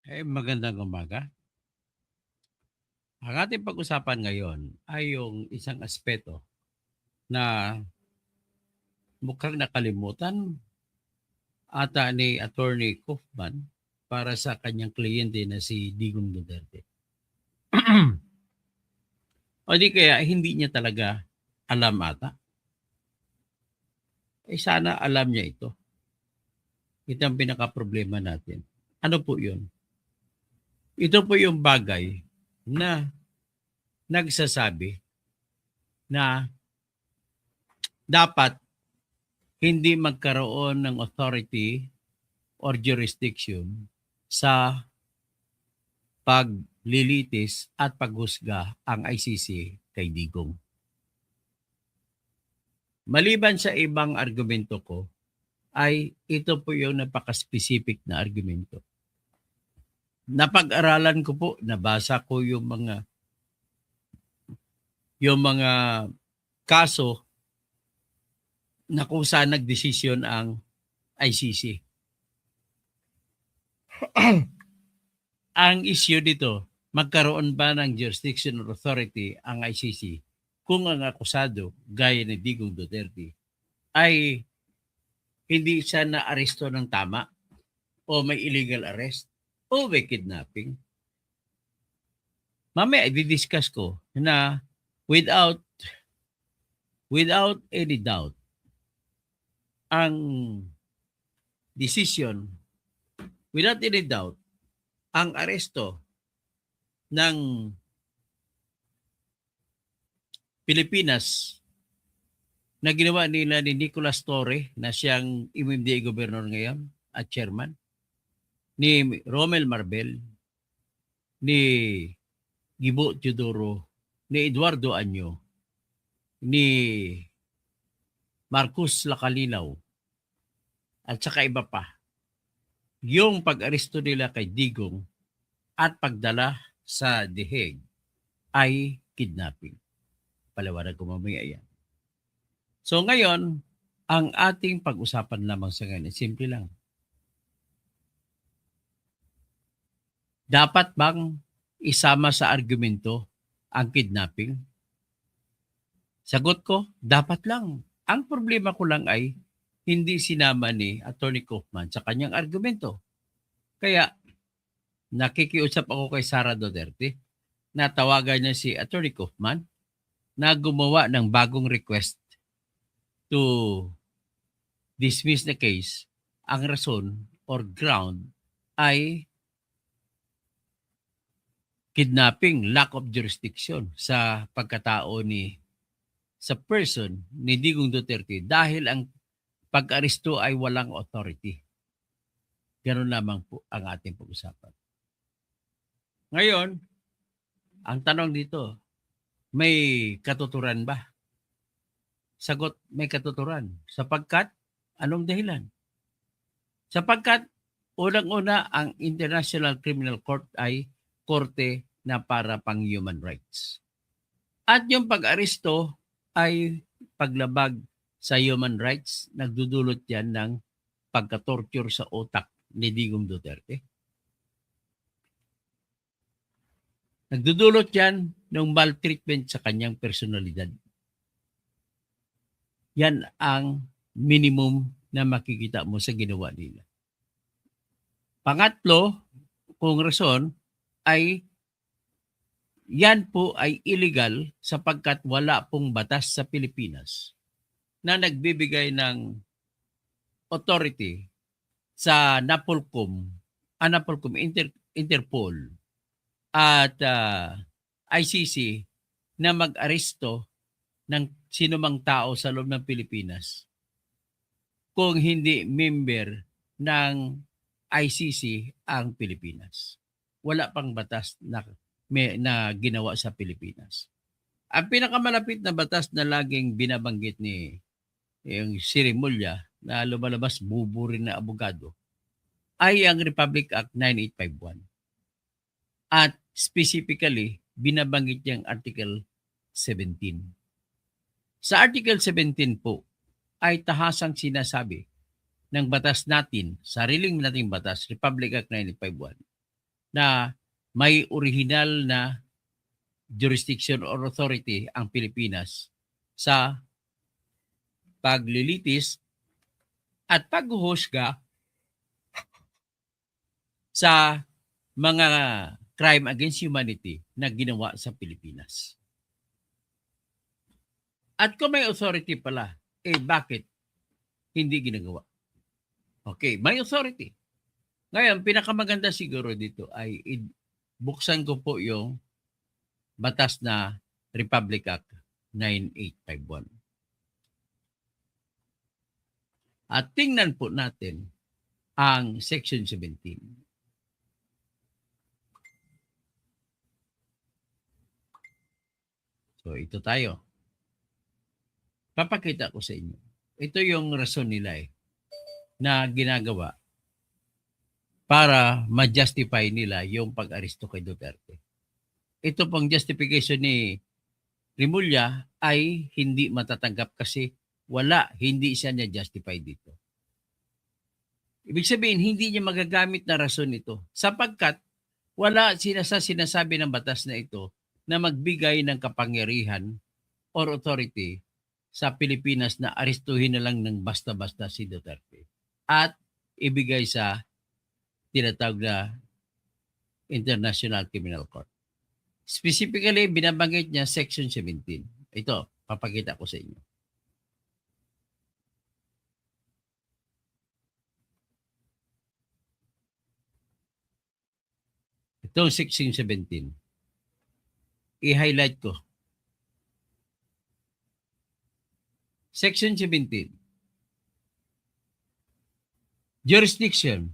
Magandang umaga. Ang ating pag-usapan ngayon ay yung isang aspeto na mukhang nakalimutan ata ni Attorney Kaufman para sa kanyang kliyente na si Digong Duterte. O di kaya hindi niya talaga alam ata. Sana alam niya ito. Ito ang pinaka-problema natin. Ano po yun? Ito po yung bagay na nagsasabi na dapat hindi magkaroon ng authority or jurisdiction sa paglilitis at paghusga ang ICC kay Digong. Maliban sa ibang argumento ko, ay ito po yung napaka-specific na argumento. Napag-aralan ko po, nabasa ko yung mga kaso na kung saan nagdesisyon ang ICC. Ang issue dito, magkaroon ba ng jurisdiction or authority ang ICC kung ang akusado, gaya ni Digong Duterte, ay hindi siya na-aresto ng tama o may illegal arrest o may kidnapping. Mamaya i-discuss ko na without any doubt, ang decision, without any doubt, ang aresto ng Pilipinas na ginawa nila ni Nicolas Torre na siyang MMDA governor ngayon at chairman, ni Romel Marbel, ni Gibo Teodoro, ni Eduardo Anyo, ni Marcos Lacalinaw, at saka iba pa. Yung pag-aresto nila kay Digong at pagdala sa The Hague ay kidnapping. Paliwanag ko mamaya yan. So ngayon, ang ating pag-usapan lamang sa ngayon, simple lang. Dapat bang isama sa argumento ang kidnapping? Sagot ko, dapat lang. Ang problema ko lang ay hindi sinama ni Attorney Kaufman sa kanyang argumento. Kaya nakikiusap ako kay Sara Duterte na tawagan niya si Attorney Kaufman na gumawa ng bagong request to dismiss the case. Ang rason or ground ay kidnapping, lack of jurisdiction sa pagkatao sa person ni Digong Duterte dahil ang pag-aresto ay walang authority. Ganun lamang po ang ating pag-usapan. Ngayon, ang tanong dito, may katuturan ba? Sagot, may katuturan. Sapagkat, anong dahilan? Sapagkat, unang-una, ang International Criminal Court ay korte na para pang human rights. At yung pag-aresto ay paglabag sa human rights, nagdudulot yan ng pagka-torture sa utak ni Digong Duterte. Nagdudulot yan ng maltreatment sa kanyang personalidad. Yan ang minimum na makikita mo sa ginawa nila. Pangatlo, kung rason, ay yan po ay illegal sapagkat wala pong batas sa Pilipinas na nagbibigay ng authority sa Interpol at ICC na mag-aresto ng sinumang tao sa loob ng Pilipinas kung hindi member ng ICC ang Pilipinas. Wala pang batas na ginawa sa Pilipinas. Ang pinakamalapit na batas na laging binabanggit ni yung Sirimulya na lumalabas buburin na abogado ay ang Republic Act 9851. At specifically, binabanggit niyang Article 17. Sa Article 17 po ay tahasang sinasabi ng batas natin, sariling nating batas, Republic Act 9851, na may original na jurisdiction or authority ang Pilipinas sa paglilitis at paghuhusga sa mga crime against humanity na ginawa sa Pilipinas. At kung may authority pala, bakit hindi ginagawa? Okay, may authority. Ngayon, pinakamaganda siguro dito ay buksan ko po yung batas na Republic Act 9851. At tingnan po natin ang Section 17. So, ito tayo. Papakita ko sa inyo. Ito yung rason nila na ginagawa para ma-justify nila yung pag-aresto kay Duterte. Ito pong justification ni Remulla ay hindi matatanggap kasi hindi siya na-justify dito. Ibig sabihin, hindi niya magagamit na rason ito sapagkat wala sinasabi ng batas na ito na magbigay ng kapangyarihan or authority sa Pilipinas na arestuhin na lang ng basta-basta si Duterte at ibigay sa tinatawag na International Criminal Court. Specifically, binabanggit niya Section 17. Ito, papakita ko sa inyo. Itong Section 17. I-highlight ko. Section 17. Jurisdiction.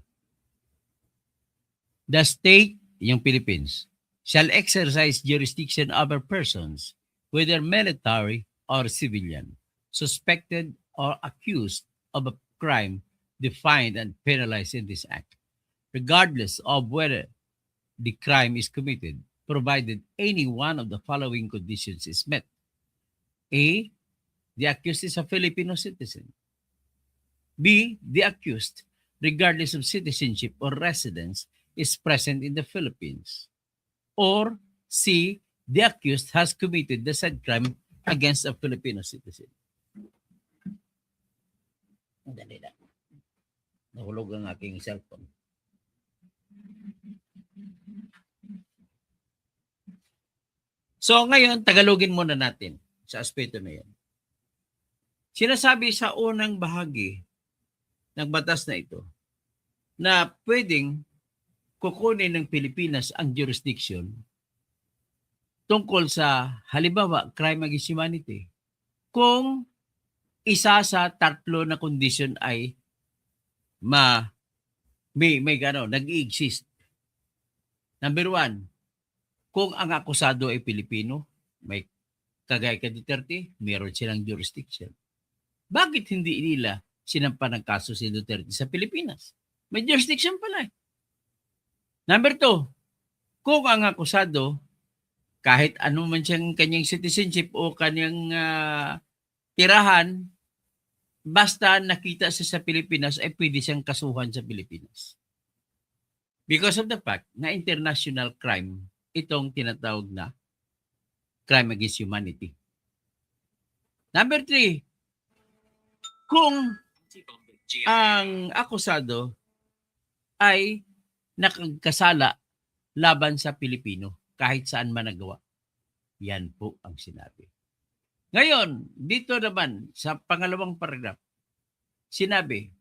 The state, yung Philippines, shall exercise jurisdiction over persons, whether military or civilian, suspected or accused of a crime defined and penalized in this act, regardless of whether the crime is committed, provided any one of the following conditions is met. A, the accused is a Filipino citizen. B, the accused, regardless of citizenship or residence, is present in the Philippines. Or C, the accused has committed the said crime against a Filipino citizen. Dali lang. Nahulog ang aking cellphone. So ngayon, Tagalogin muna natin sa aspeto na yan. Sinasabi sa unang bahagi ng batas na ito na pwedeng kukunin ng Pilipinas ang jurisdiction tungkol sa halimbawa crime against humanity kung isa sa tatlo na condition ay nag-i-exist. Number 1, kung ang akusado ay Pilipino, may kagaya kay Duterte, meron silang jurisdiction. Bakit hindi nila sinampa ng kaso si Duterte sa Pilipinas? May jurisdiction pala. Number 2, kung ang akusado, kahit ano man siyang kanyang citizenship o kanyang tirahan, basta nakita siya sa Pilipinas, ay pwede siyang kasuhan sa Pilipinas. Because of the fact na international crime, itong tinatawag na crime against humanity. Number 3, kung ang akusado ay nakagkasala laban sa Pilipino kahit saan man nagawa. Yan po ang sinabi. Ngayon, dito naman sa pangalawang paragraph, sinabi,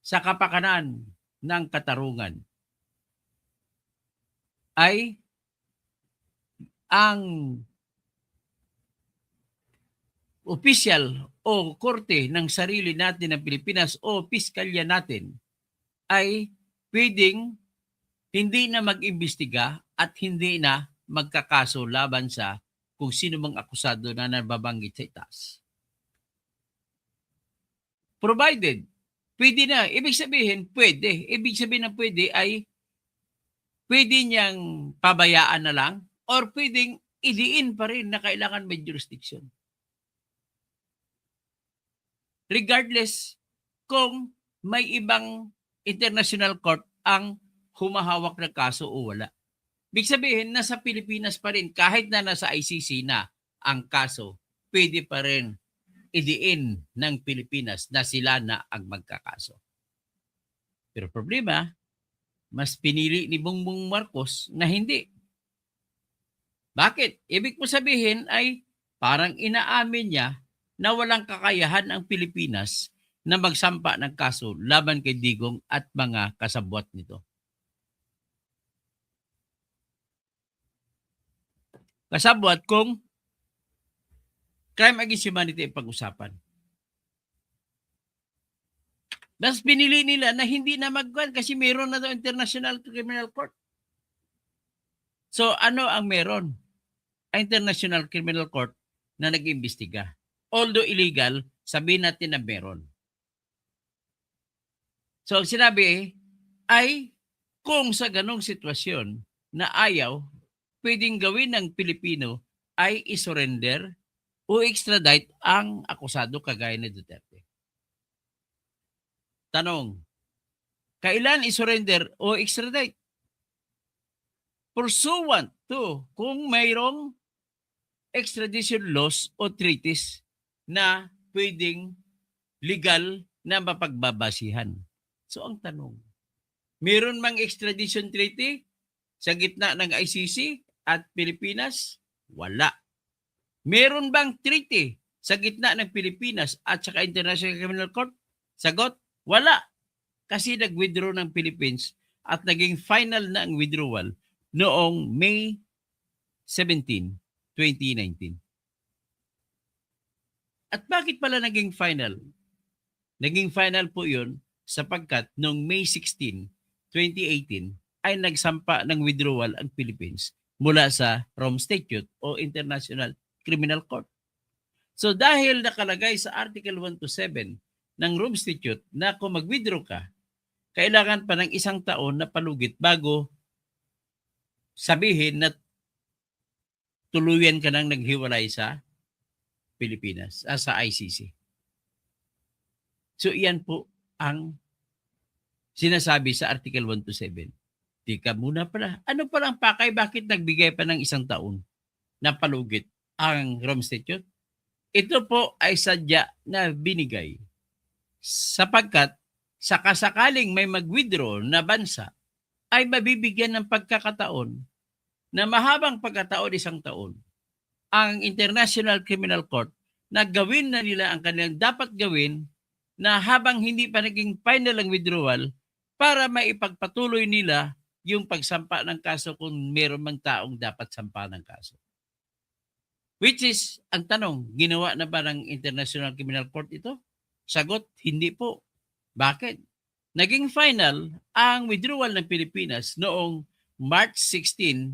sa kapakanan ng katarungan ay ang opisyal o korte ng sarili natin ng Pilipinas o piskalya natin ay pwedeng hindi na mag-imbestiga at hindi na magkakaso laban sa kung sino mang akusado na nababanggit sa itaas. Provided, pwede na. Ibig sabihin, pwede. Ibig sabihin na pwede ay pwede niyang pabayaan na lang or pwedeng idiin pa rin na kailangan may jurisdiction. Regardless kung may ibang international court ang humahawak ng kaso o wala. Ibig sabihin, nasa Pilipinas pa rin, kahit na nasa ICC na ang kaso, pwede pa rin idiin ng Pilipinas na sila na ang magkakaso. Pero problema, mas pinili ni Bongbong Marcos na hindi. Bakit? Ibig po sabihin ay parang inaamin niya na walang kakayahan ang Pilipinas na magsampa ng kaso laban kay Digong at mga kasabwat nito. Kasabwat kung crime against humanity ang pag-usapan. Mas pinili nila na hindi na magkuhan kasi meron na daw International Criminal Court. So ano ang meron? Ang International Criminal Court na nag-imbestiga. Although illegal, sabihin natin na meron. So ang sinabi ay kung sa ganong sitwasyon na ayaw, pwedeng gawin ng Pilipino ay isurrender o extradite ang akusado kagaya ni Duterte. Tanong, kailan isurrender o extradite? Pursuant to kung mayroong extradition laws o treaties na pwedeng legal na mapagbabasihan. So ang tanong, meron mang extradition treaty sa gitna ng ICC at Pilipinas? Wala. Meron bang treaty sa gitna ng Pilipinas at saka International Criminal Court? Sagot, wala. Kasi nag-withdraw ng Philippines at naging final na ang withdrawal noong May 17, 2019. At bakit pala naging final? Naging final po yun sapagkat noong May 16, 2018 ay nagsampa ng withdrawal ang Philippines mula sa Rome Statute o International Criminal Court. So dahil nakalagay sa Article 127 ng Rome Statute na kung mag-withdraw ka, kailangan pa ng 1 taon na palugit bago sabihin na tuluyan ka nang naghiwalay sa Pilipinas, sa ICC. So iyan po ang sinasabi sa Article 127. Tika muna pala, ano palang pakay, bakit nagbigay pa ng 1 taon na palugit ang Rome Statute? Ito po ay sadya na binigay sapagkat sakasakaling may mag-withdraw na bansa ay mabibigyan ng pagkakataon na mahabang pagkataon 1 taon ang International Criminal Court na gawin na nila ang kanilang dapat gawin na habang hindi pa naging final ang withdrawal para maipagpatuloy nila yung pagsampa ng kaso kung meron mang taong dapat sampa ng kaso. Which is, ang tanong, ginawa na ba ng International Criminal Court ito? Sagot, hindi po. Bakit? Naging final ang withdrawal ng Pilipinas noong March 16,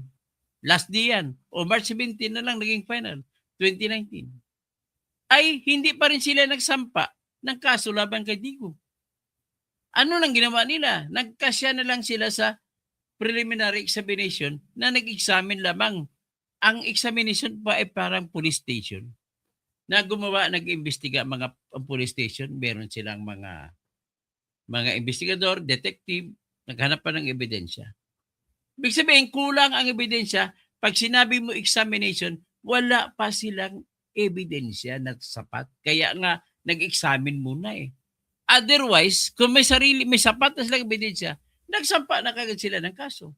last day yan, o March 17 na lang naging final, 2019. Ay hindi pa rin sila nagsampa ng kaso laban kay Digong. Ano nang ginawa nila? Nagkasya na lang sila sa preliminary examination na nag-examine lamang. Ang examination pa ay parang police station na gumawa, nag-imbestiga mga police station. Meron silang mga investigador, detective, naghanap pa ng ebidensya. Ibig sabihin, kulang ang ebidensya. Pag sinabi mo examination, wala pa silang ebidensya na sapat. Kaya nga, nag-examine muna eh. Otherwise, kung may sapat na silang ebidensya, nagsampa na kagad sila ng kaso.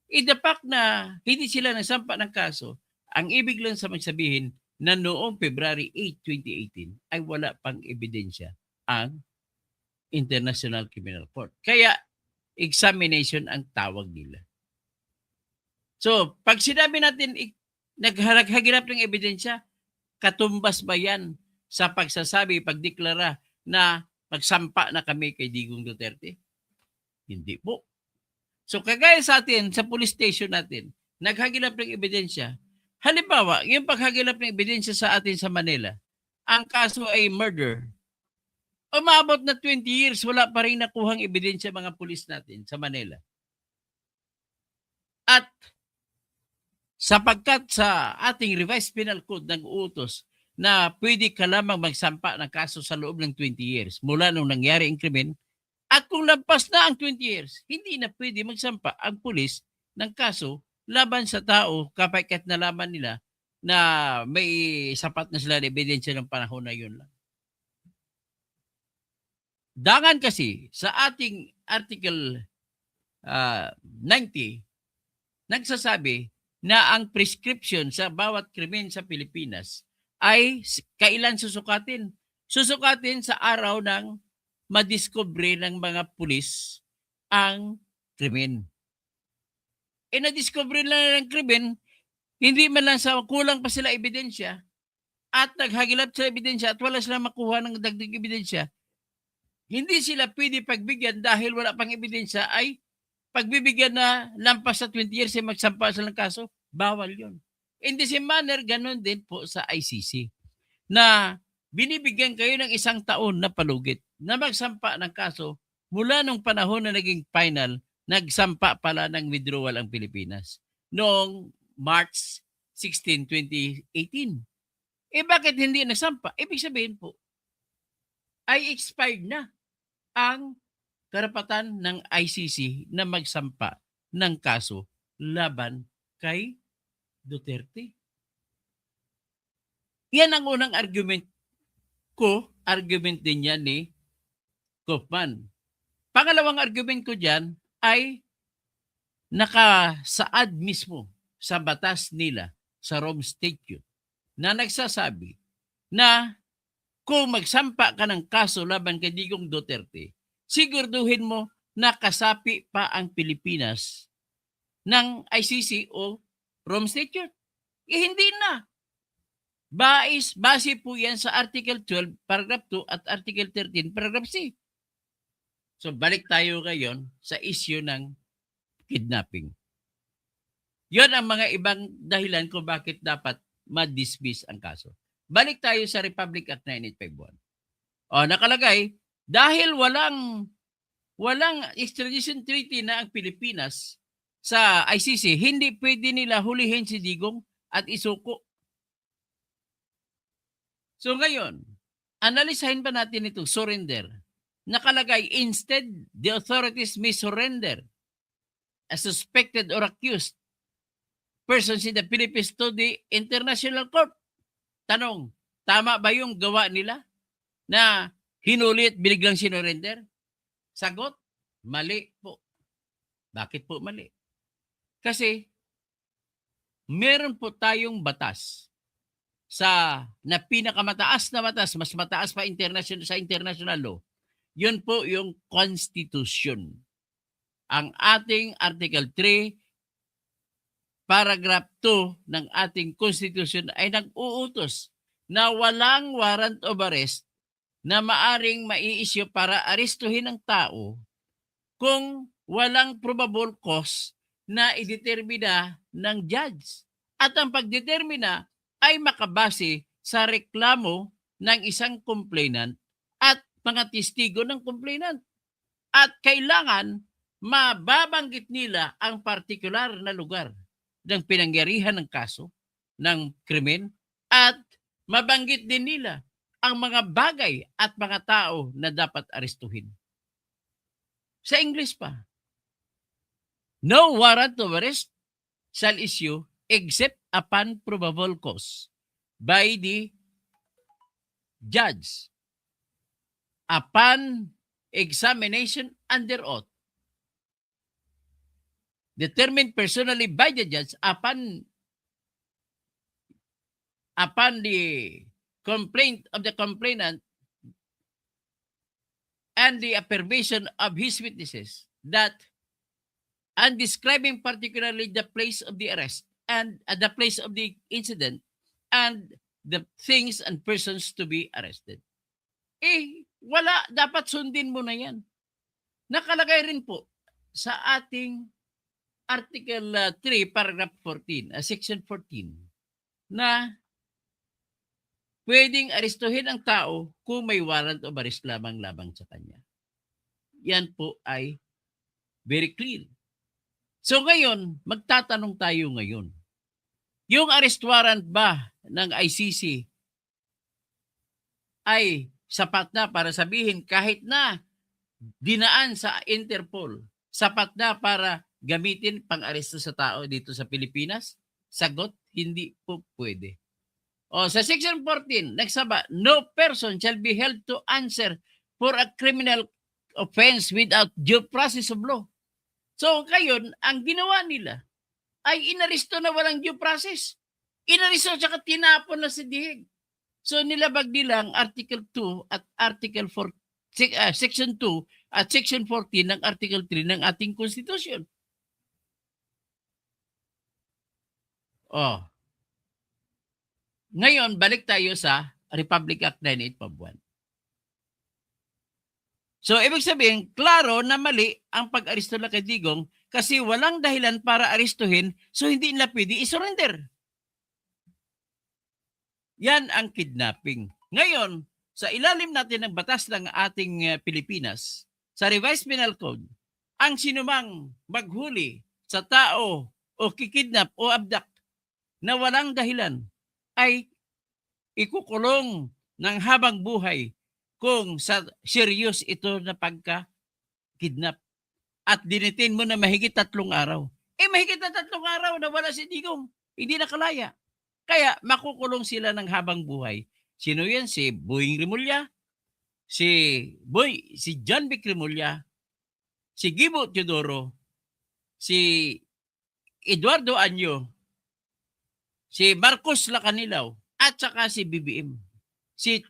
In the fact na hindi sila nagsampa ng kaso, ang ibig lang sa magsabihin na noong February 8, 2018 ay wala pang ebidensya ang International Criminal Court. Kaya examination ang tawag nila. So, pag sinabi natin naghagilap ng ebidensya, katumbas ba yan sa pagsasabi, pagdeklara na magsampa na kami kay Digong Duterte? Hindi po. So kagaya sa atin, sa police station natin, naghagilap ng ebidensya. Halimbawa, yung paghagilap ng ebidensya sa atin sa Manila, ang kaso ay murder. Umabot na 20 years, wala pa rin nakuhang ebidensya mga pulis natin sa Manila. At sapagkat sa ating revised penal code nag-uutos na pwede ka lamang magsampa ng kaso sa loob ng 20 years mula nung nangyari ang krimen, At kung lampas na ang 20 years, hindi na pwede magsampa ang pulis ng kaso laban sa tao kapag nalaman nila na may sapat na sila na ebidensya ng panahon na yun lang. Dangan kasi sa ating Article 90, nagsasabi na ang prescription sa bawat krimen sa Pilipinas ay kailan susukatin? Susukatin sa araw ng madiskubre ng mga pulis ang krimen. Na-discover na ng krimen, hindi man lang sa kulang pa sila ebidensya at naghagilap sa ebidensya at wala silang makuha ng dagdag ebidensya, hindi sila pwede pagbigyan dahil wala pang ebidensya ay pagbibigyan na lampas sa 20 years ay magsampa sila ng kaso, bawal yon. In the same manner, ganun din po sa ICC na binibigyan kayo ng 1 taon na palugit na magsampa ng kaso mula nung panahon na naging final, nagsampa pala ng withdrawal ang Pilipinas noong March 16, 2018. Bakit hindi nagsampa? Ibig sabihin po, ay expired na ang karapatan ng ICC na magsampa ng kaso laban kay Duterte. Yan ang unang argument ko. Argument din yan ni Kaufman. Pangalawang argument ko dyan ay nakasaad mismo sa batas nila sa Rome Statute na nagsasabi na kung magsampa ka ng kaso laban kay Digong Duterte, siguraduhin mo na kasapi pa ang Pilipinas ng ICC o Rome Statute. Hindi na. Base po yan sa Article 12, Paragraph 2 at Article 13, Paragraph C. So balik tayo ngayon sa issue ng kidnapping. Yon ang mga ibang dahilan kung bakit dapat ma-dismiss ang kaso. Balik tayo sa Republic Act 9851. Nakalagay, dahil walang extradition treaty na ang Pilipinas sa ICC, hindi pwede nila hulihin si Digong at isuko. So ngayon, analisahin pa natin ito, surrender. Nakalagay, instead, the authorities may surrender a suspected or accused persons in the Philippines to the International Court. Tanong, tama ba yung gawa nila na hinuli at biniglang sinurrender? Sagot, mali po. Bakit po mali? Kasi meron po tayong batas na pinakamataas na batas, mas mataas pa sa international law. Yun po yung Constitution. Ang ating Article 3, Paragraph 2 ng ating Constitution ay nag-uutos na walang warrant of arrest na maaring mai-issue para arestuhin ang tao kung walang probable cause na idetermina ng judge. At ang pagdetermina ay makabase sa reklamo ng isang complainant at mga testigo ng complainant. At kailangan mababanggit nila ang partikular na lugar ng pinangyarihan ng kaso, ng krimen, at mabanggit din nila ang mga bagay at mga tao na dapat arestuhin. Sa English pa, no warrant of arrest shall issue except upon probable cause by the judge upon examination under oath, determined personally by the judge upon the complaint of the complainant and the affirmation of his witnesses that and describing particularly the place of the arrest and the place of the incident and the things and persons to be arrested. Wala, dapat sundin mo na yan. Nakalagay rin po sa ating Article 3, Paragraph 14, Section 14, na pwedeng arestuhin ang tao kung may warrant of arrest labang sa kanya. Yan po ay very clear. So ngayon, magtatanong tayo ngayon. Yung arrest warrant ba ng ICC ay sapat na para sabihin kahit na dinaan sa Interpol, sapat na para gamitin pang-aresto sa tao dito sa Pilipinas? Sagot, hindi po pwede. O sa Section 14, nagsaba, no person shall be held to answer for a criminal offense without due process of law. So, ngayon, ang ginawa nila ay inaresto na walang due process. Inaresto at saka tinapon na sa dihig. So, nilabag nila ang Article 2 at Article 4, Section 2 at Section 14 ng Article 3 ng ating Constitution. Oh. Ngayon, balik tayo sa Republic Act 9851. So, ibig sabihin, klaro na mali ang pag-aresto na kay Digong kasi walang dahilan para arestuhin, so hindi nila pwede i-surrender. Yan ang kidnapping. Ngayon, sa ilalim natin ng batas ng ating Pilipinas, sa Revised Penal Code, ang sinumang maghuli sa tao o kikidnap o abduct na walang dahilan ay ikukulong ng habang buhay kung sa serious ito na pagka-kidnap at dinitin mo na mahigit 3 araw. Mahigit na 3 araw na wala si Digong. Hindi nakalaya. Kaya makukulong sila ng habang buhay. Sino yan? Si Boying Rimulya, si John Vic Rimulya, si Gibo Teodoro, si Eduardo Anyo, si Marcos Lacanilaw, at saka si BBM, si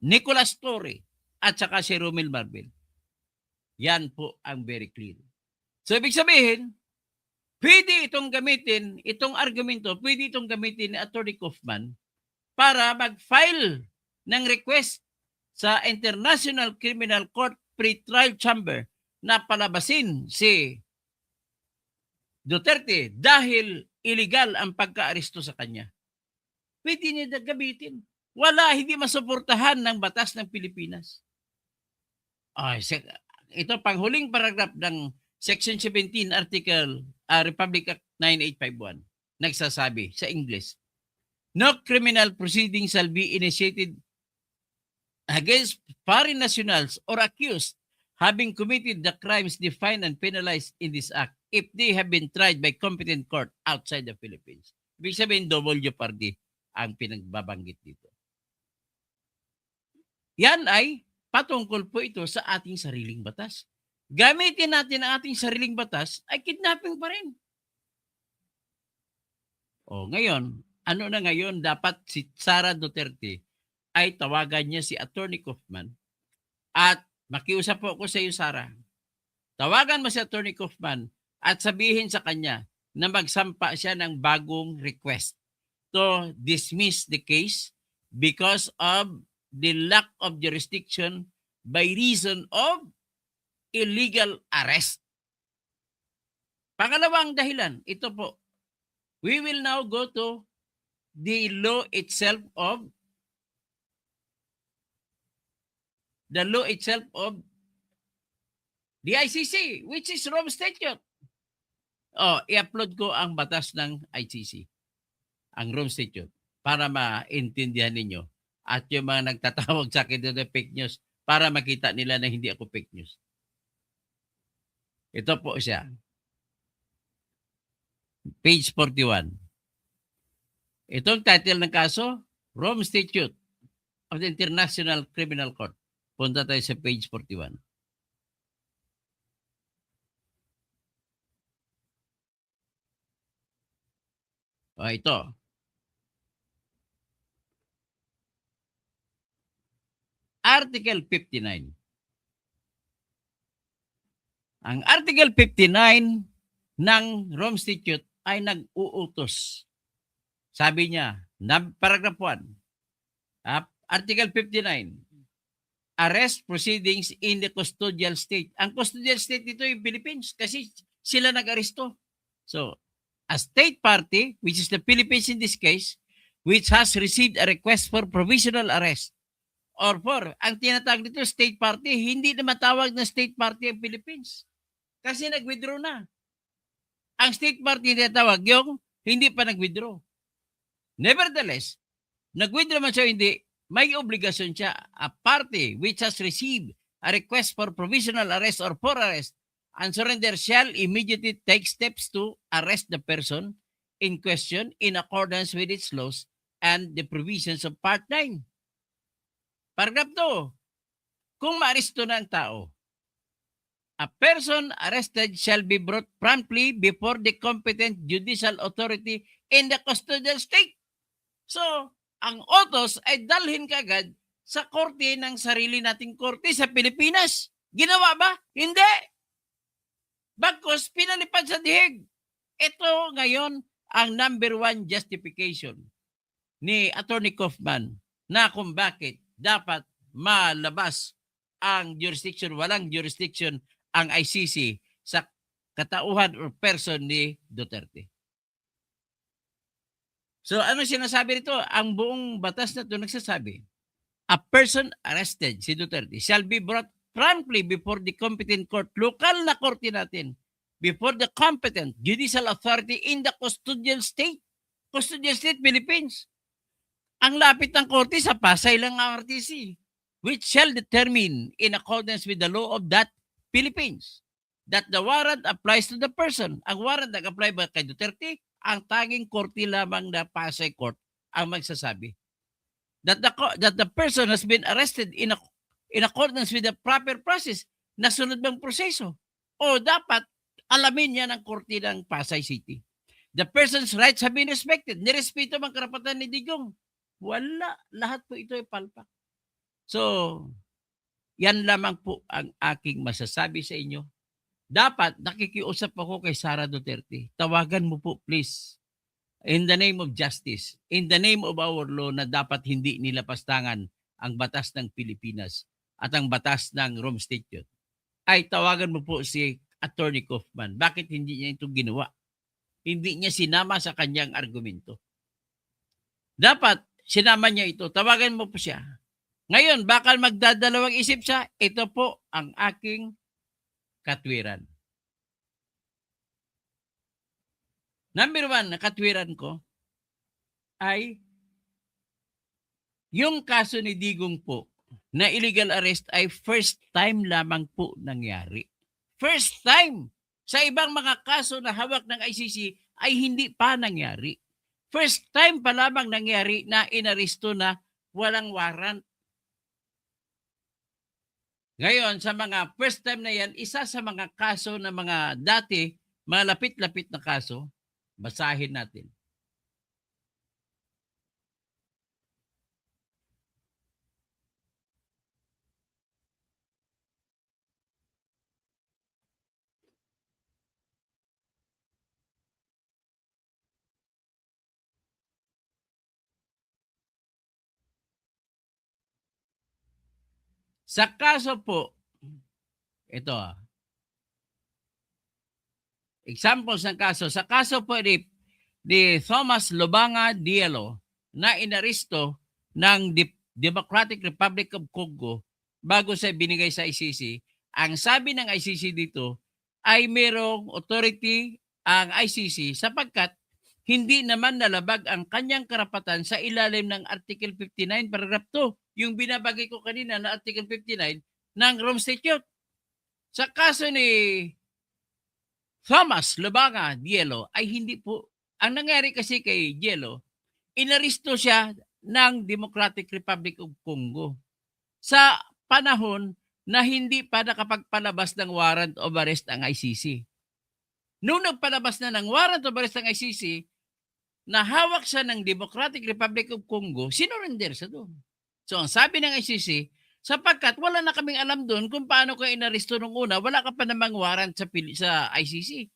Nicolas Torre, at saka si Romel Marbel. Yan po ang very clear. So, ibig sabihin, pwede itong gamitin, itong argumento, pwede itong gamitin ni Atty. Kaufman para mag-file ng request sa International Criminal Court Pre-Trial Chamber na palabasin si Duterte dahil illegal ang pagka-aresto sa kanya. Pwede niya gamitin. Wala, hindi masuportahan ng batas ng Pilipinas. Ito panghuling paragraph ng Section 17 Article Republic Act 9851 nagsasabi sa English, no criminal proceeding shall be initiated against foreign nationals or accused having committed the crimes defined and penalized in this act if they have been tried by competent court outside the Philippines. Ibig sabihin, double jeopardy ang pinagbabanggit dito. Yan ay patungkol po ito sa ating sariling batas. Gamitin natin ang ating sariling batas ay kidnapping pa rin. Ngayon, ano na ngayon dapat si Sara Duterte ay tawagan niya si Atty. Kaufman at makiusap po ako sa iyo, Sara. Tawagan mo si Atty. Kaufman at sabihin sa kanya na magsampa siya ng bagong request to dismiss the case because of the lack of jurisdiction by reason of illegal arrest. Pangalawang dahilan, ito po. We will now go to the law itself of the ICC, which is Rome Statute. I-upload ko ang batas ng ICC, ang Rome Statute, para maintindihan ninyo. At yung mga nagtatawag sa akin doon ng fake news, para makita nila na hindi ako fake news. Ito po siya. Page 41. Itong title ng kaso, Rome Statute of the International Criminal Court. Punta tayo sa page 41. Ito. Article 59. Ang Article 59 ng Rome Statute ay nag-uutos. Sabi niya, paragraph 1, Article 59, arrest proceedings in the custodial state. Ang custodial state dito yung Philippines kasi sila nag-aresto. So, a state party, which is the Philippines in this case, which has received a request for provisional arrest, or for, ang tinatawag dito state party, hindi na matawag na state party ang Philippines. Kasi nag-withdraw na. Ang state party tinatawag yung hindi pa nag-withdraw. Nevertheless, nag-withdraw man siya hindi, may obligasyon siya, a party which has received a request for provisional arrest or for arrest and surrender shall immediately take steps to arrest the person in question in accordance with its laws and the provisions of Part 9. Paragraph 2. Kung maaresto na ang tao, a person arrested shall be brought promptly before the competent judicial authority in the custodial state. So, ang utos ay dalhin kagad sa korte ng sarili nating korte sa Pilipinas. Ginawa ba? Hindi. Bagkus pinalipad sa dihig. Ito ngayon ang number one justification ni Attorney Kaufman na kung bakit dapat malabas ang jurisdiction, walang jurisdiction ang ICC sa katauhan or person ni Duterte. So ano sinasabi rito? Ang buong batas na ito nagsasabi, a person arrested, si Duterte, shall be brought promptly before the competent court, lokal na korte natin, before the competent judicial authority in the custodial state, Philippines. Ang lapit ng korte sa Pasay lang ang RTC, which shall determine in accordance with the law of that Philippines that the warrant applies to the person. Ang warrant nag-apply ba kay Duterte? Ang tanging korte lamang na Pasay Court ang magsasabi that the person has been arrested in accordance with the proper process. Nasunod bang proseso? O dapat alamin niya ng korte ng Pasay City. The person's rights have been respected. Nirespeto bang karapatan ni Digong? Wala. Lahat po ito ay palpak. So, yan lamang po ang aking masasabi sa inyo. Dapat nakikiusap ako kay Sara Duterte. Tawagan mo po please. In the name of justice, in the name of our law na dapat hindi nilapastangan ang batas ng Pilipinas at ang batas ng Rome Statute, ay tawagan mo po si Attorney Kaufman. Bakit hindi niya ito ginawa? Hindi niya sinama sa kanyang argumento. Dapat sinama niya ito. Tawagan mo po siya. Ngayon, bakal magdadalawang isip siya. Ito po ang aking katwiran. Number one na katwiran ko ay yung kaso ni Digong po na illegal arrest ay first time lamang po nangyari. First time. Sa ibang mga kaso na hawak ng ICC ay hindi pa nangyari. First time pa lamang nangyari na inaresto na walang warrant. Ngayon, sa mga first time na yan, isa sa mga kaso na mga dati, mga lapit-lapit na kaso, basahin natin. Sa kaso po, ito examples ng kaso. Sa kaso po ni Thomas Lubanga Dielo na inaresto ng Democratic Republic of Congo bago sa binigay sa ICC, ang sabi ng ICC dito ay merong authority ang ICC sapagkat hindi naman nalabag ang kanyang karapatan sa ilalim ng Article 59 paragraph 2. Yung binabagay ko kanina na Article 59 ng Rome Statute. Sa kaso ni Thomas Lubanga Dielo ay hindi po. Ang nangyari kasi kay Dielo, inaresto siya ng Democratic Republic of Congo sa panahon na hindi pa nakapagpalabas ng warrant of arrest ang ICC. Nung nagpalabas na ng warrant of arrest ang ICC, na hawak siya ng Democratic Republic of Congo, sinurrender siya doon. So, ang sabi ng ICC, sapagkat wala na kaming alam doon kung paano ka inaresto nung una, wala ka pa namang warrant sa ICC.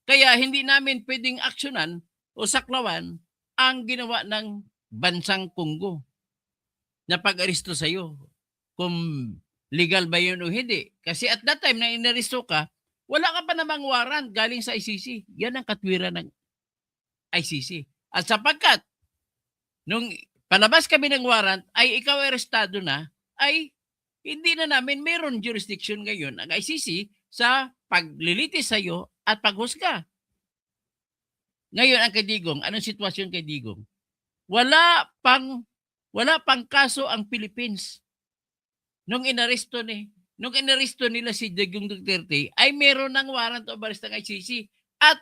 Kaya hindi namin pwedeng aksyonan o saklawan ang ginawa ng bansang Congo na pag-aresto sa iyo. Kung legal ba yun o hindi. Kasi at that time na inaresto ka, wala ka pa namang warrant galing sa ICC. Yan ang katwiran ng ICC. At sapagkat nung palabas kami ng warrant ay ikaw arestado na, ay hindi na namin mayroon jurisdiction ngayon ang ICC sa paglilitis sa iyo at paghusga. Ngayon ang kay Digong, anong sitwasyon kay Digong? Wala pang kaso ang Philippines nung inaresto ni nung inaresto nila si Digong Duterte, ay meron ng warrant of arrest ng ICC. At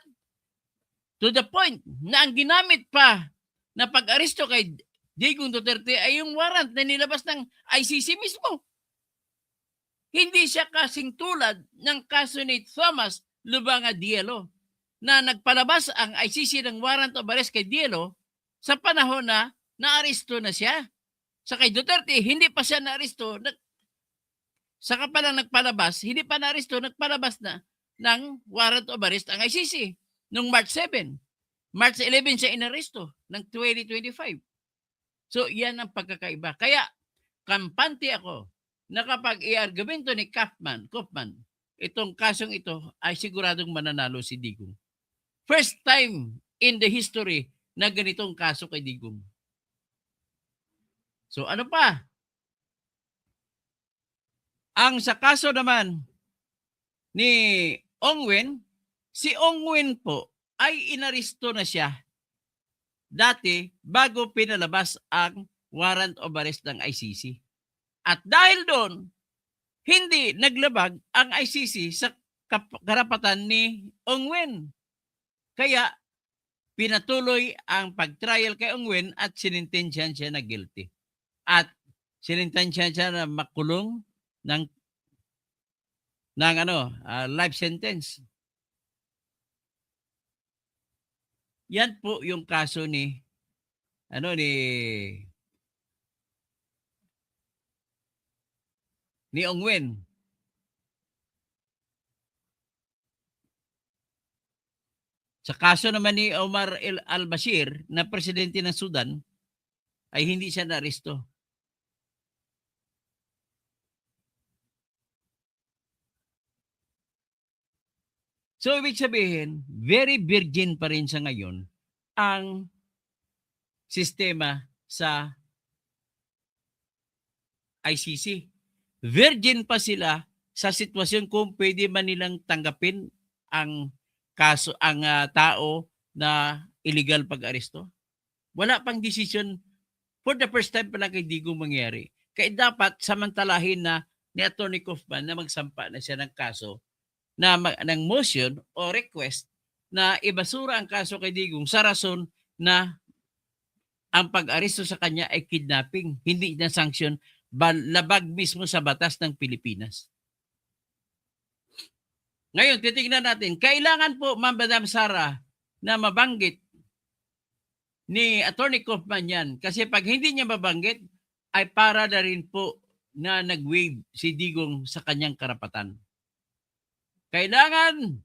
to the point na ang ginamit pa na pag-aresto kay Digong Duterte ay yung warrant na nilabas ng ICC mismo. Hindi siya kasing tulad ng kaso ni Thomas Lubanga Dielo na nagpalabas ang ICC ng warrant of arrest kay Dielo sa panahon na naaresto na siya. Sa kay Duterte, hindi pa siya naaresto. Saka pa lang nagpalabas, hindi pa naaresto, nagpalabas na ng warrant of arrest ang ICC noong March 7. March 11 siya inaresto ng 2025. So, yan ang pagkakaiba. Kaya, kampante ako na kapag i-argumento ni Kaufman, itong kasong ito ay siguradong mananalo si Digong. First time in the history na ganitong kaso kay Digong. So ano pa? Ang sa kaso naman ni Ongwen, si Ongwen po ay inaresto na siya dati bago pinalabas ang warrant of arrest ng ICC. At dahil doon, hindi naglabag ang ICC sa karapatan ni Ongwen. Kaya pinatuloy ang pag-trial kay Ongwen at sinintensyahan siya na guilty. At sinintensyahan siya na makulong ng life sentence. Yan po yung kaso ni Ongwen. Sa kaso naman ni Omar al-Bashir na presidente ng Sudan ay hindi siya naaresto. So ibig sabihin, very virgin pa rin sa ngayon ang sistema sa ICC. Virgin pa sila sa sitwasyon kung pwede man nilang tanggapin ang kaso, ang tao na illegal pag-aresto. Wala pang decision. For the first time pala kay Digong mangyari. Kaya dapat samantalahin na ni Atty. Kaufman na magsampa na siya ng kaso ng motion o request na ibasura ang kaso kay Digong sa rason na ang pag-aresto sa kanya ay kidnapping, hindi na sanction, labag mismo sa batas ng Pilipinas. Ngayon, titingnan natin, kailangan po, Madam Sara, na mabanggit ni Atty. Kaufman yan. Kasi pag hindi niya mabanggit, ay para na rin po na nag-waive si Digong sa kanyang karapatan. Kailangan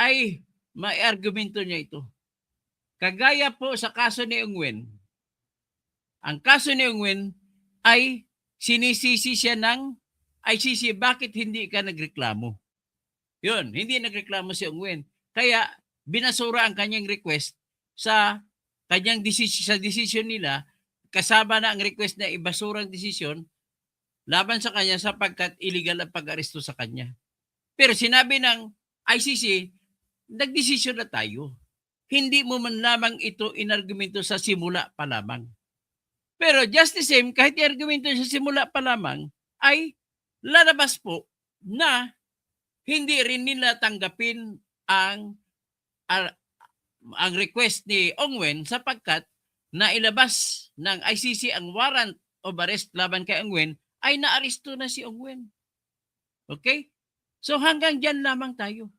ay mai-argumento niya ito. Kagaya po sa kaso ni Ongwen. Ang kaso ni Ongwen ay sinisisi siya ng ICC, bakit hindi ka nagreklamo? Yun, hindi nagreklamo si Ongwen. Kaya binasura ang kanyang request sa kanyang decision nila, kasama na ang request na ibasura ang desisyon laban sa kanya sapagkat illegal ang pag-aresto sa kanya. Pero sinabi ng ICC, nagdesisyon na tayo. Hindi mo man lamang ito inargumento sa simula pa lamang. Pero just the same, kahit i-argumento sa simula pa lamang, ay lalabas po na hindi rin nila tanggapin ang request ni Ongwen sapagkat nailabas ng ICC ang warrant of arrest laban kay Ongwen ay naaresto na si Ongwen. Okay? So hanggang dyan lamang tayo.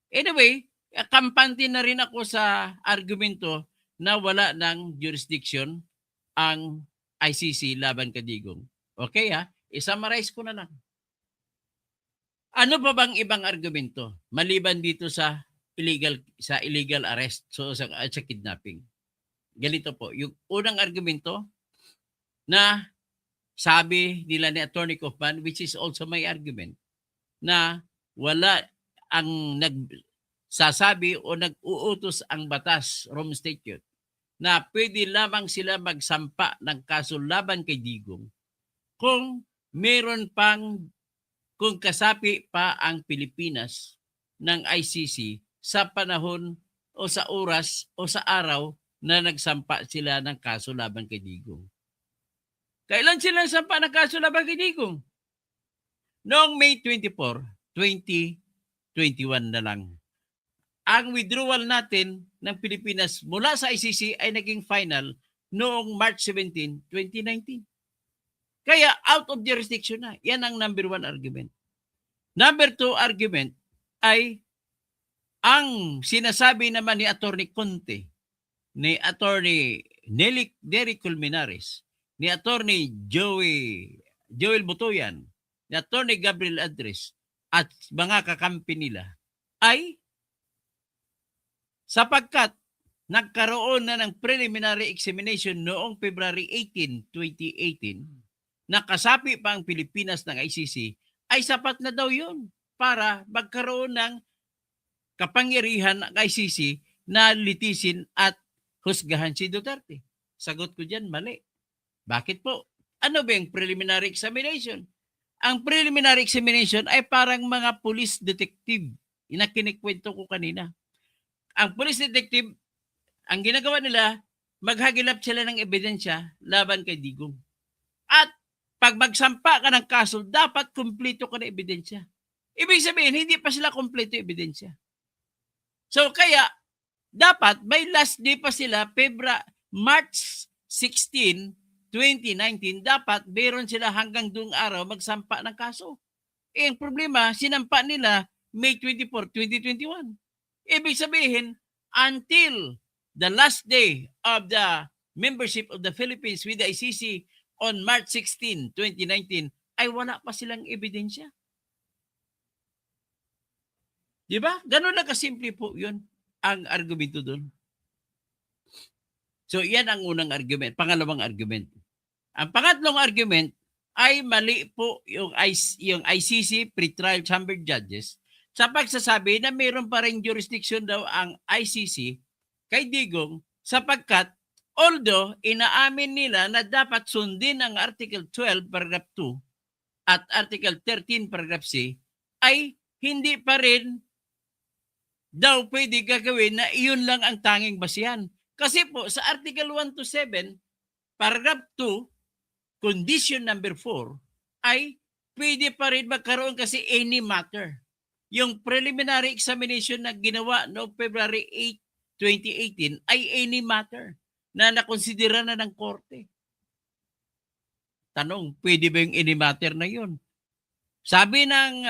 Anyway, kampante na rin ako sa argumento na wala ng jurisdiction ang ICC laban kay Digong. Okay ha? I-summarize ko na lang. Ano pa bang ibang argumento maliban dito sa illegal arrest, so sa kidnapping? Ganito po, yung unang argumento na sabi nila ni Atty. Kaufman, which is also my argument, na wala ang nagsasabi o nag-uutos ang batas, Rome Statute, na pwede lamang sila magsampa ng kaso laban kay Digong kung meron pang, kung kasapi pa ang Pilipinas ng ICC sa panahon o sa oras o sa araw na nagsampa sila ng kaso laban kay Digong. Kailan sila nagsampa ng kaso laban kay Digong? Noong May 24, 2021 na lang. Ang withdrawal natin ng Pilipinas mula sa ICC ay naging final noong March 17, 2019. Kaya out of jurisdiction na. Yan ang number one argument. Number two argument ay ang sinasabi naman ni Attorney Conte, ni Attorney Nery Colmenares, ni Attorney Joel Butoyan, ni Attorney Gabriel Andres at mga kakampi nila ay sapagkat nagkaroon na ng preliminary examination noong February 18, 2018, nakasapi pa ang Pilipinas ng ICC, ay sapat na daw yun para magkaroon ng kapangyarihan ng ICC na litisin at husgahan si Duterte. Sagot ko dyan, mali. Bakit po? Ano ba yung preliminary examination? Ang preliminary examination ay parang mga police detective. Yung kinikwento ko kanina. Ang police detective, ang ginagawa nila, maghagilap sila ng ebidensya laban kay Digong. At pag magsampa ka ng kaso, dapat kumpleto ka ng ebidensya. Ibig sabihin, hindi pa sila kumpleto ebidensya. So kaya, dapat may last day pa sila, March 16, 2019, dapat meron sila hanggang doong araw magsampa ng kaso. Eh, ang problema, sinampa nila May 24, 2021. Ibig sabihin, until the last day of the membership of the Philippines with the ICC on March 16, 2019, ay wala pa silang ebidensya. Di ba? Ganun lang kasimple po yun ang argumento doon. So, yan ang unang argument. Pangalawang argument. Ang pangatlong argument ay mali po yung ICC Pretrial Chamber Judges sa pagsasabi na mayroon pa rin jurisdiction daw ang ICC kay Digong sapagkat although inaamin nila na dapat sundin ang Article 12 paragraph 2 at Article 13 paragraph C, ay hindi pa rin daw pwede gagawin na iyon lang ang tanging basihan. Kasi po sa Article 1 to 7, paragraph 2, condition number 4, ay pwede pa rin magkaroon kasi any matter. Yung preliminary examination na ginawa noong February 8, 2018 ay any matter na nakonsidera na ng korte. Tanong, pwede ba yung any matter na yun? Sabi ng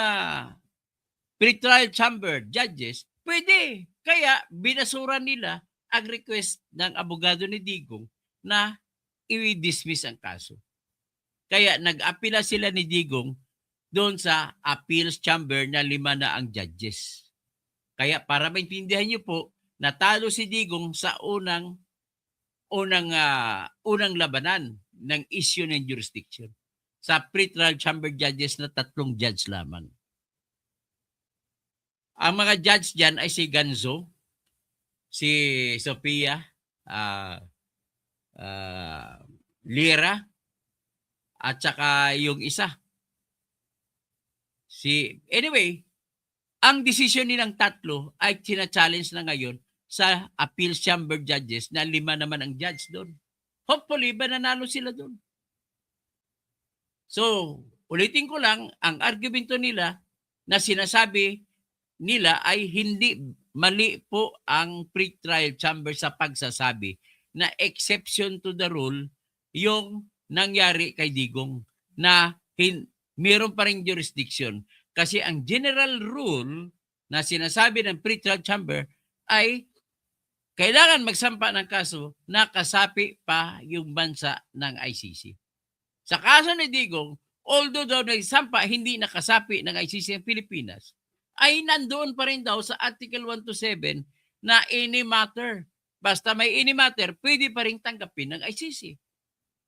pretrial chamber judges, pwede. Kaya binasura nila ang request ng abogado ni Digong na i-dismiss ang kaso. Kaya nag-apila sila ni Digong doon sa appeals chamber na 5 na ang judges. Kaya para maintindihan niyo po, natalo si Digong sa unang labanan ng issue ng jurisdiction sa pretrial chamber judges na 3 judge lamang. Ang mga judge dyan ay si Ganzo, si Sophia, Lira, at saka yung isa. Anyway, ang desisyon nilang 3 ay tina-challenge na ngayon sa appeals chamber judges na 5 naman ang judge doon. Hopefully, mananalo sila doon. So, ulitin ko lang, ang argumento nila na sinasabi nila ay hindi mali po ang pre-trial chamber sa pagsasabi na exception to the rule yung nangyari kay Digong na meron pa rin jurisdiction. Kasi ang general rule na sinasabi ng pre-trial chamber ay kailangan magsampa ng kaso na kasapi pa yung bansa ng ICC. Sa kaso ni Digong, although daw nagsampa hindi nakasapi ng ICC ang Pilipinas, ay nandoon pa rin daw sa Article 1 to 7 na any matter. Basta may any matter, pwede pa rin tanggapin ng ICC.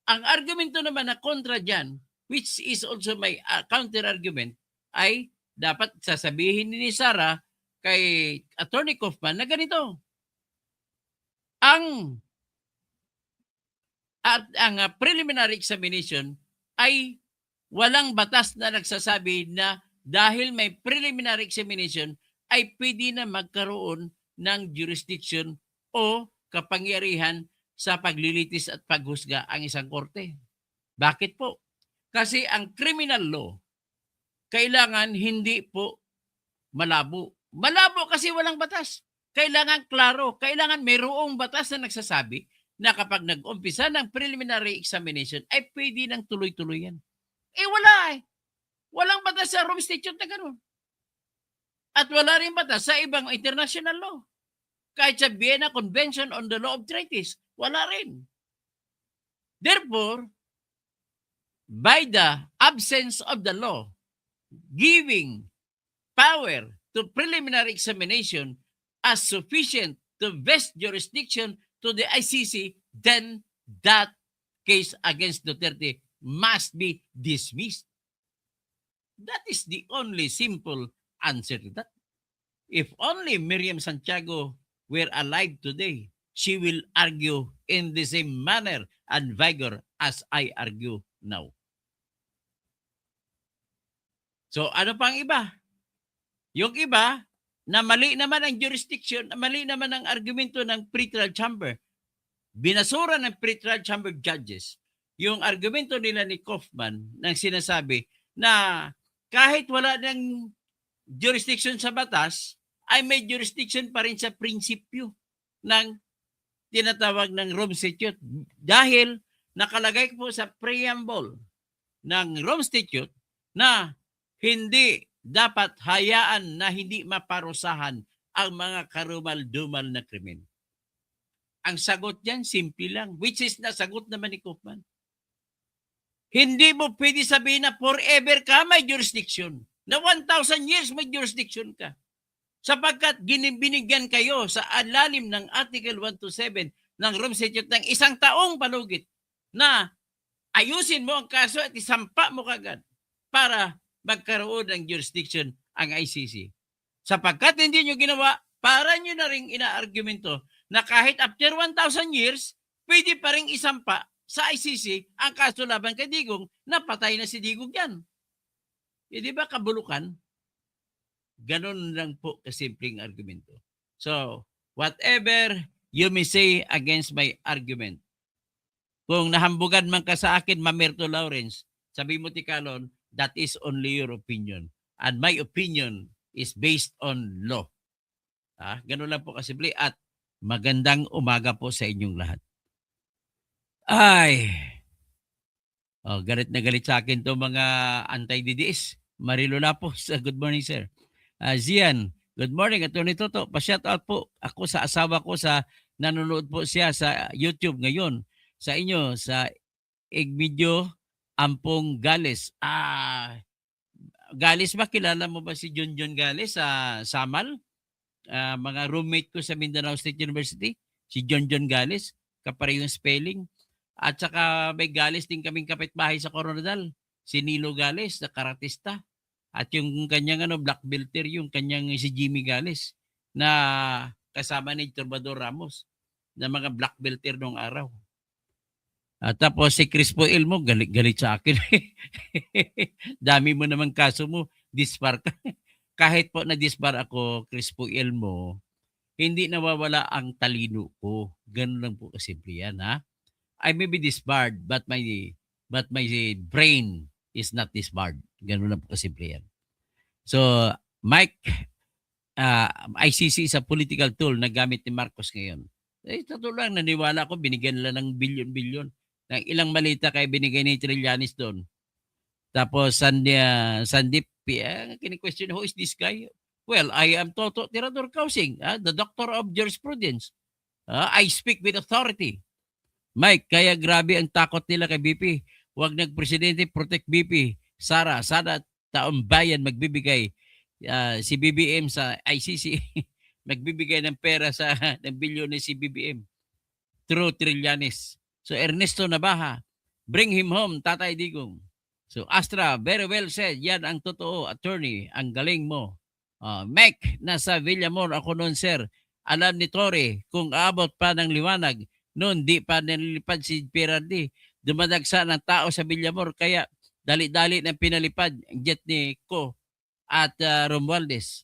Ang argumento naman na kontra dyan, which is also my counter-argument, ay dapat sasabihin ni Sara kay Attorney Kaufman na ganito. Ang preliminary examination ay walang batas na nagsasabi na dahil may preliminary examination ay pwede na magkaroon ng jurisdiction o kapangyarihan sa paglilitis at paghusga ang isang korte. Bakit po? Kasi ang criminal law kailangan hindi po malabo. Malabo kasi walang batas. Kailangan klaro. Kailangan mayroong batas na nagsasabi na kapag nag-umpisa ng preliminary examination ay pwede nang tuloy-tuloy yan. Wala eh. Walang batas sa Rome Statute na gano'n. At wala rin batas sa ibang international law. Kahit sa Vienna Convention on the Law of Treaties, wala rin. Therefore, by the absence of the law giving power to preliminary examination as sufficient to vest jurisdiction to the ICC, then that case against Duterte must be dismissed. That is the only simple answer to that. If only Miriam Santiago were alive today, she will argue in the same manner and vigor as I argue now. So ano pang iba? Yung iba, na mali naman ang jurisdiction, mali naman ang argumento ng pretrial chamber. Binasura ng pretrial chamber judges yung argumento nila ni Kaufman nang sinasabi na kahit wala ng jurisdiction sa batas, ay may jurisdiction pa rin sa prinsipyo ng tinatawag ng Rome Statute. Dahil nakalagay po sa preamble ng Rome Statute na hindi dapat hayaan na hindi maparusahan ang mga karumal-dumal na krimen. Ang sagot diyan, simple lang, which is nasagot naman ni Kaufman. Hindi mo pwede sabihin na forever ka may jurisdiction. Na 1,000 years may jurisdiction ka. Sapagkat binigyan kayo sa alalim ng Article 127 ng Rome Statute ng 1 taong palugit na ayusin mo ang kaso at isampa mo kagad para magkaroon ng jurisdiction ang ICC. Sapagkat hindi nyo ginawa, para nyo na rin ina-argumento na kahit after 1,000 years, pwede pa rin isampa sa ICC ang kaso laban kay Digong na patay na si Digong yan. Di ba kabulukan? Ganon lang po kasimpleng argumento. So, whatever you may say against my argument, kung nahambugan man ka sa akin, Mamerto Lawrence, sabi mo tikalon, that is only your opinion. And my opinion is based on law. Ganun lang po kasimple. At magandang umaga po sa inyong lahat. Ay, galit na galit sa akin to mga anti-DDS. Marilo Lapos, good morning sir. Zian, good morning. Atty. Toto, pa-shout out po ako sa asawa ko sa nanonood po siya sa YouTube ngayon. Sa inyo, sa Igmedio Ampong Gales. Gales ba? Kilala mo ba si John Gales sa Samal? Mga roommate ko sa Mindanao State University. Si John Gales. Kapare yung spelling. At saka may Gales din kaming kapitbahay sa Coronadal. Si Nilo Gales, na karatista. At yung kanyang black belter, yung kanyang si Jimmy Gales na kasama ni Turbador Ramos na mga black belter noong araw. At tapos si Crispo Elmo, galit sa akin. Dami mo naman kaso mo, dispar ka. Kahit po na-dispar ako, Crispo Elmo, hindi nawawala ang talino ko. Ganun lang po kasimple yan, ha? I may be disbarred, but my brain is not disbarred. Ganun lang po kasimple yan. So, Mike, ICC is a political tool na gamit ni Marcos ngayon. Totoo lang, naniwala ko, binigyan nila ng bilyon-bilyon. Ng ilang malita kay binigay ni Trillanes doon. Tapos Sandip, kini-question, who is this guy? Well, I am Toto Tirador Kausing, the doctor of jurisprudence. I speak with authority. Mike, kaya grabe ang takot nila kay BP. Huwag nagpresidente, protect BP. Sana taong bayan magbibigay. Si BBM sa ICC, magbibigay ng pera ng bilyon ni si BBM. Through Trillanes. So Ernesto Nabaja, bring him home, Tatay Digong. So Astra, very well said. Yan ang totoo, attorney. Ang galing mo. Mike, nasa Villamor ako noon, sir. Alam ni Torre, kung abot pa ng liwanag, noon di pa nilipad si Pirardi. Dumadagsa ng tao sa Villamor, kaya dali-dali na pinalipad ang jet ni Ko at Romualdez.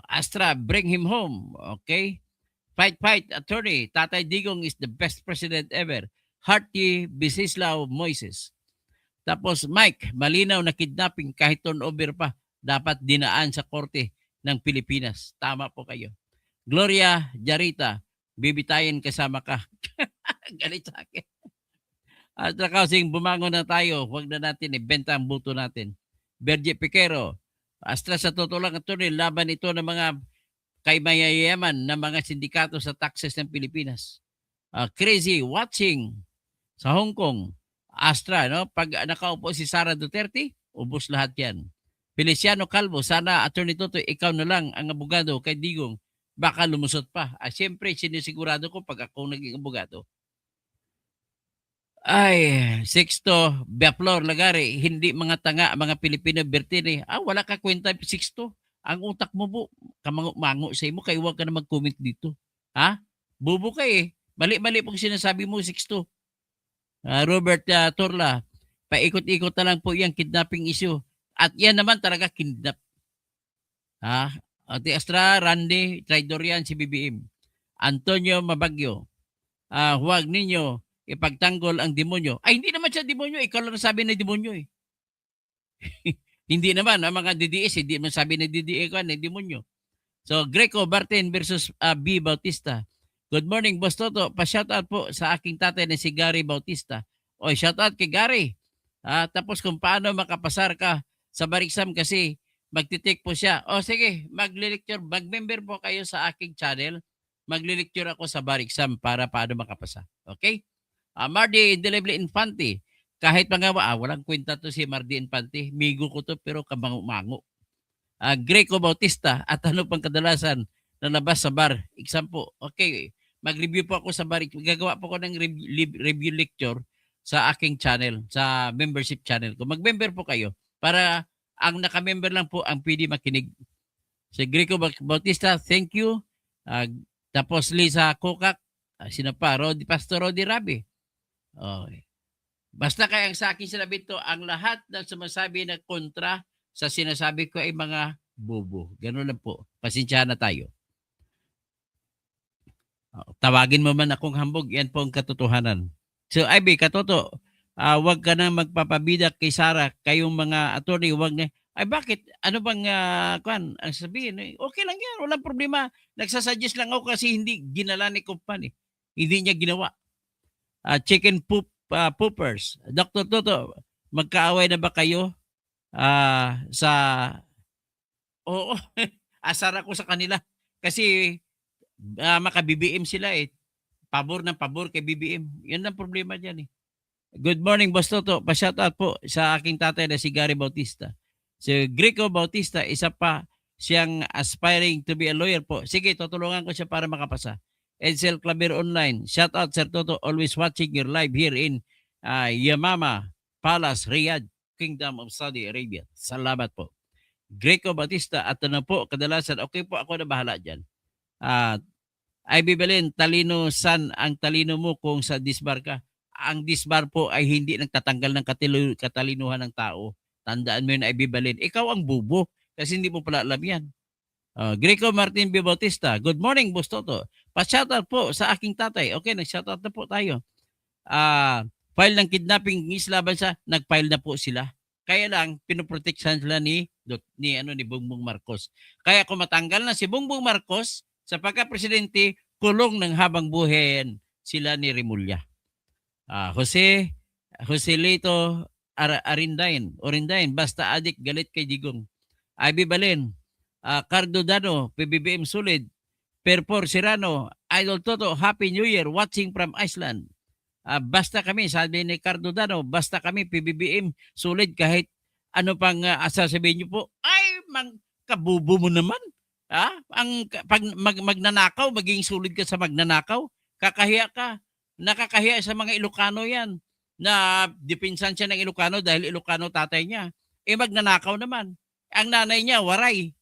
Astra, bring him home. Okay? Fight, attorney. Tatay Digong is the best president ever. Hearty Bisislao Moises. Tapos Mike, malinaw na kidnapping kahit turnover pa dapat dinaan sa korte ng Pilipinas. Tama po kayo. Gloria Jarita, bibitayin kasama ka. Galit sa akin. At kasing bumangon na tayo, huwag na natin ibenta ang buto natin. Berge Piquero, Astra sa totoo lang ito, laban ito ng mga kay mayayaman na mga sindikato sa taxes ng Pilipinas. Crazy watching sa Hong Kong. Astra, no? Pag nakaupo si Sara Duterte, ubos lahat yan. Feliciano Calvo, sana Attorney Toto, ikaw na lang ang abogado kay Digong. Baka lumusot pa. Siyempre, sinisigurado ko pag ako naging abogado. Ay, Sixto, Biaflor, Lagari, hindi mga tanga, mga Pilipino, Bertini. Wala ka kwenta, Sixto. Ang utak mo po, kamango-mango sa imo, kaya huwag ka na mag-comment dito. Ha? Bubo ka eh. Mali-mali pong sinasabi mo, Sixto. Robert Torla, paikot-ikot na lang po yung kidnapping issue. At yan naman talaga kidnap. Ate Astra, Randy, traidor yan si BBM. Antonio Mabagyo, huwag ninyo ipagtanggol ang demonyo. Ay, hindi naman siya demonyo. Ikaw lang sabi na demonyo eh. Hindi naman, ang mga DDS, hindi naman sabi na DDS ko na demonyo. So, Greco Bartin versus B. Bautista. Good morning, Boss Toto. Pa-shoutout po sa aking tatay na si Gary Bautista. Oy, shoutout kay Gary. Tapos kung paano makapasar ka sa Bariksam kasi magtitik po siya. Sige, magli-lecture. Mag-member po kayo sa aking channel. Magli-lecture ako sa Bariksam para paano makapasa. Okay? Mardy Indelible Infante. Kahit mga walang kwenta to si Mardy Infante. Migo ko to pero kamango-mango. Greco Bautista at ano pang kadalasan na labas sa bar. Example, okay, mag-review po ako sa bar. Gagawa po ako ng review lecture sa aking channel, sa membership channel ko. Mag-member po kayo para ang naka-member lang po ang pwede makinig. Si Greco Bautista, thank you. Tapos Lisa Kokak, sino pa? Pastor Rodi Rabi. Okay. Basta kaya ang sa akin sinabi ito, ang lahat ng sumasabi na kontra sa sinasabi ko ay mga bobo. Ganun lang po. Pasensyahan na tayo. Tawagin mo man akong hambog, yan po ang katotohanan. So, Ivy, katoto, wag ka na magpapabida kay Sara, kayong mga attorney, wag na. Ay bakit? Ano bang ang sabihin? Okay lang yan, walang problema. Nagsasuggest lang ako kasi hindi ginala ni Kumpan. Hindi niya ginawa. Chicken poopers. Dr. Toto, magkaaway na ba kayo? Sa oo, asar ako sa kanila kasi maka-BBM sila eh. Pabor ng pabor kay BBM. Yan ang problema diyan eh. Good morning, Boss Toto. Pa-shoutout po sa aking tatay na si Gary Bautista. Si Greco Bautista, isa pa siyang aspiring to be a lawyer po. Sige, tutulungan ko siya para makapasa. Edsel Claver Online. Shoutout, Sir Toto. Always watching your live here in Yamama Palace, Riyadh, Kingdom of Saudi Arabia. Salamat po. Greco Bautista, at ano po, kadalasan, okay po, ako na bahala dyan. Ivy Belen, talino san ang talino mo kung sa disbar ka? Ang disbar po ay hindi nagtatanggal ng katalinuhan ng tao. Tandaan mo yun, Ivy Belen. Ikaw ang bubo kasi hindi mo pala alam yan. Greco Martin B. Bautista, good morning, Boss Toto. Pa-shoutout po sa aking tatay. Okay, nag-shoutout na po tayo. File ng kidnapping islaban sa nag-file na po sila. Kaya lang pinoprotektahan sila ni Bongbong Marcos. Kaya kung matanggal na si Bongbong Marcos sa pagka-presidente, kulong ng habang buhay sila ni Remulla. Jose Lito Orindain, basta adik galit kay Digong. Ivy Balen, Cardo Dano, PBBM Solid, Perpor Serrano, Idol Toto, Happy New Year, watching from Iceland. Basta kami, sabi ni Cardo Dano, basta kami PBBM Solid kahit ano pang sasabihin niyo po. Ay, kabubo mo naman. Ang pag magnanakaw, maging solid ka sa magnanakaw, kakahiya ka. Nakakahiya sa mga Ilocano yan na dipinsan siya ng Ilocano dahil Ilocano tatay niya. Magnanakaw naman. Ang nanay niya, waray.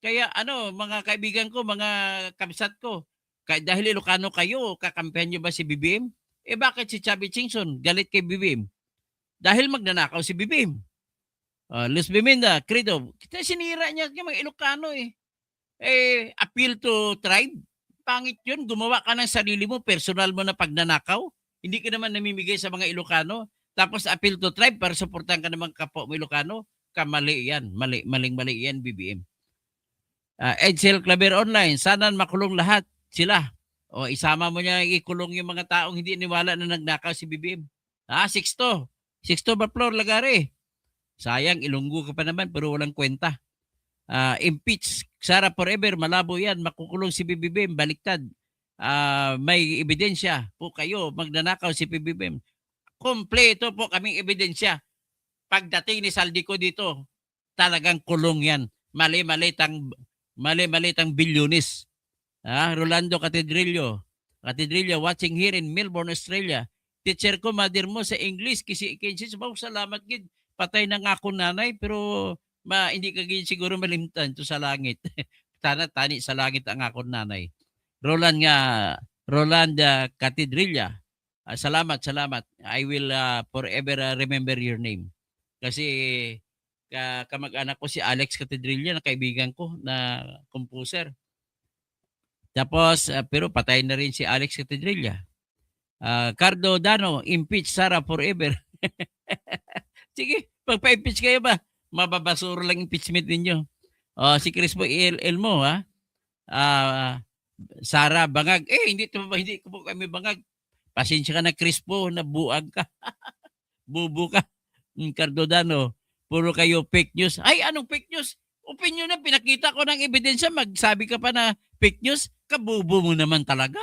Kaya mga kaibigan ko, mga kabsat ko, dahil Ilocano kayo, kakampihan niyo ba si BBM? Bakit si Chubby Chingson galit kay BBM? Dahil magnanakaw si BBM. Luz Biminda, Credo, kita sinira niya yung mga Ilocano eh. Appeal to tribe. Pangit yun. Gumawa ka ng sarili mo, personal mo na pagnanakaw. Hindi ka naman namimigay sa mga Ilocano. Tapos appeal to tribe para suportahan ka naman kapwa mo Ilocano, kamali yan. Maling-mali yan, BBM. Edsel Claver Online, sana makulong lahat sila. O isama mo niya ikulong yung mga taong hindi niwala na nagnakaw si BBM. Sixto. Sixto Baplor Lagare. Sayang, Ilonggo ka pa naman pero walang kwenta. Impeach. Sara forever, malabo yan. Makukulong si BBM, baliktad. May ebidensya po kayo, magnanakaw si BBM. Kompleto po kaming ebidensya. Pagdating ni Saldico dito, talagang kulong yan. Mali-malitang bilyonis. Rolando Catedrillo watching here in Melbourne, Australia. Teacher ko, mother mo sa English, kinsis mo, salamat gid. Patay na nga ako nanay, pero hindi ka gid siguro malimtan to sa langit. Tani sa langit ang ako nanay. Roland Catedrilla. Salamat. I will forever remember your name. Kasi kamag-anak ko si Alex Catedrilla, na kaibigan ko na composer. Tapos, pero patay na rin si Alex Catedrilla. Cardo Dano, impeach Sara forever. Sige, pagpa-impeach kayo ba? Mababasuro lang impeachment ninyo. Si Crispo Elmo, ha? Sara bangag. Hindi ko po kami bangag. Pasensya ka na, Crispo, nabuag ka. Bubo ka. Cardo Dano, puro kayo fake news. Ay, anong fake news? Opinion na, pinakita ko ng ebidensya, magsabi ka pa na fake news, kabubo mo naman talaga.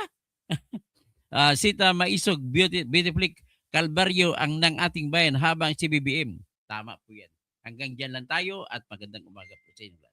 Sita Maisog, beautifully Kalbaryo ang ng ating bayan habang si BBM. Tama po yan. Hanggang dyan lang tayo at magandang umaga po sa inyo.